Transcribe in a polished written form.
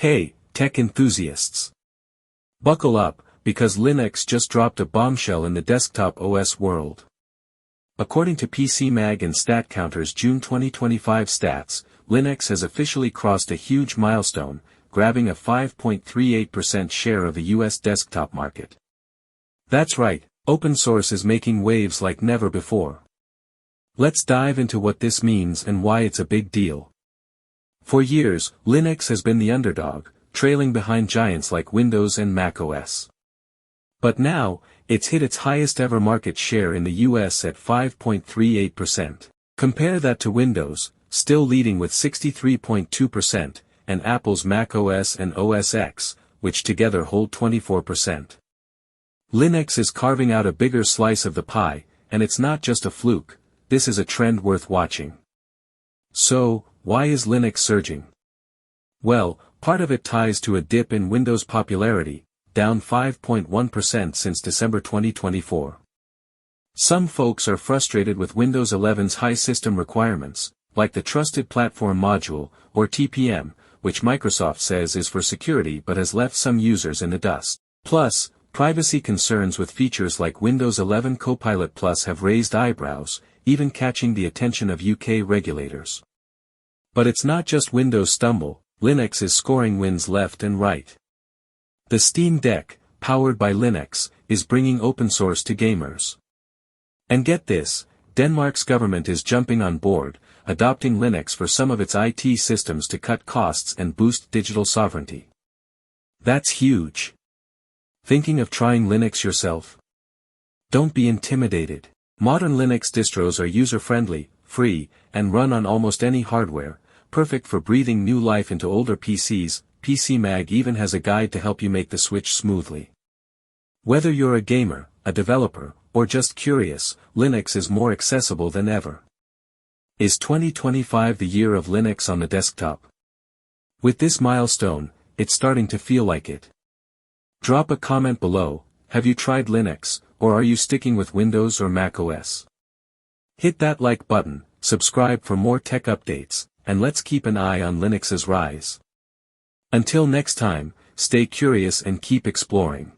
Hey, tech enthusiasts! Buckle up, because Linux just dropped a bombshell in the desktop OS world. According to PC Mag and StatCounter's June 2025 stats, Linux has officially crossed a huge milestone, grabbing a 5.38% share of the US desktop market. That's right, open source is making waves like never before. Let's dive into what this means and why it's a big deal. For years, Linux has been the underdog, trailing behind giants like Windows and macOS. But now, it's hit its highest ever market share in the US at 5.38%. Compare that to Windows, still leading with 63.2%, and Apple's macOS and OS X, which together hold 24%. Linux is carving out a bigger slice of the pie, and it's not just a fluke, this is a trend worth watching. So, why is Linux surging? Well, part of it ties to a dip in Windows popularity, down 5.1% since December 2024. Some folks are frustrated with Windows 11's high system requirements, like the Trusted Platform Module, or TPM, which Microsoft says is for security but has left some users in the dust. Plus, privacy concerns with features like Windows 11 Copilot Plus have raised eyebrows, even catching the attention of UK regulators. But it's not just Windows stumble, Linux is scoring wins left and right. The Steam Deck, powered by Linux, is bringing open source to gamers. And get this, Denmark's government is jumping on board, adopting Linux for some of its IT systems to cut costs and boost digital sovereignty. That's huge. Thinking of trying Linux yourself? Don't be intimidated. Modern Linux distros are user-friendly, free, and run on almost any hardware, perfect for breathing new life into older PCs. PC Mag even has a guide to help you make the switch smoothly. Whether you're a gamer, a developer, or just curious, Linux is more accessible than ever. Is 2025 the year of Linux on the desktop? With this milestone, it's starting to feel like it. Drop a comment below, have you tried Linux, or are you sticking with Windows or macOS? Hit that like button, subscribe for more tech updates, and let's keep an eye on Linux's rise. Until next time, stay curious and keep exploring.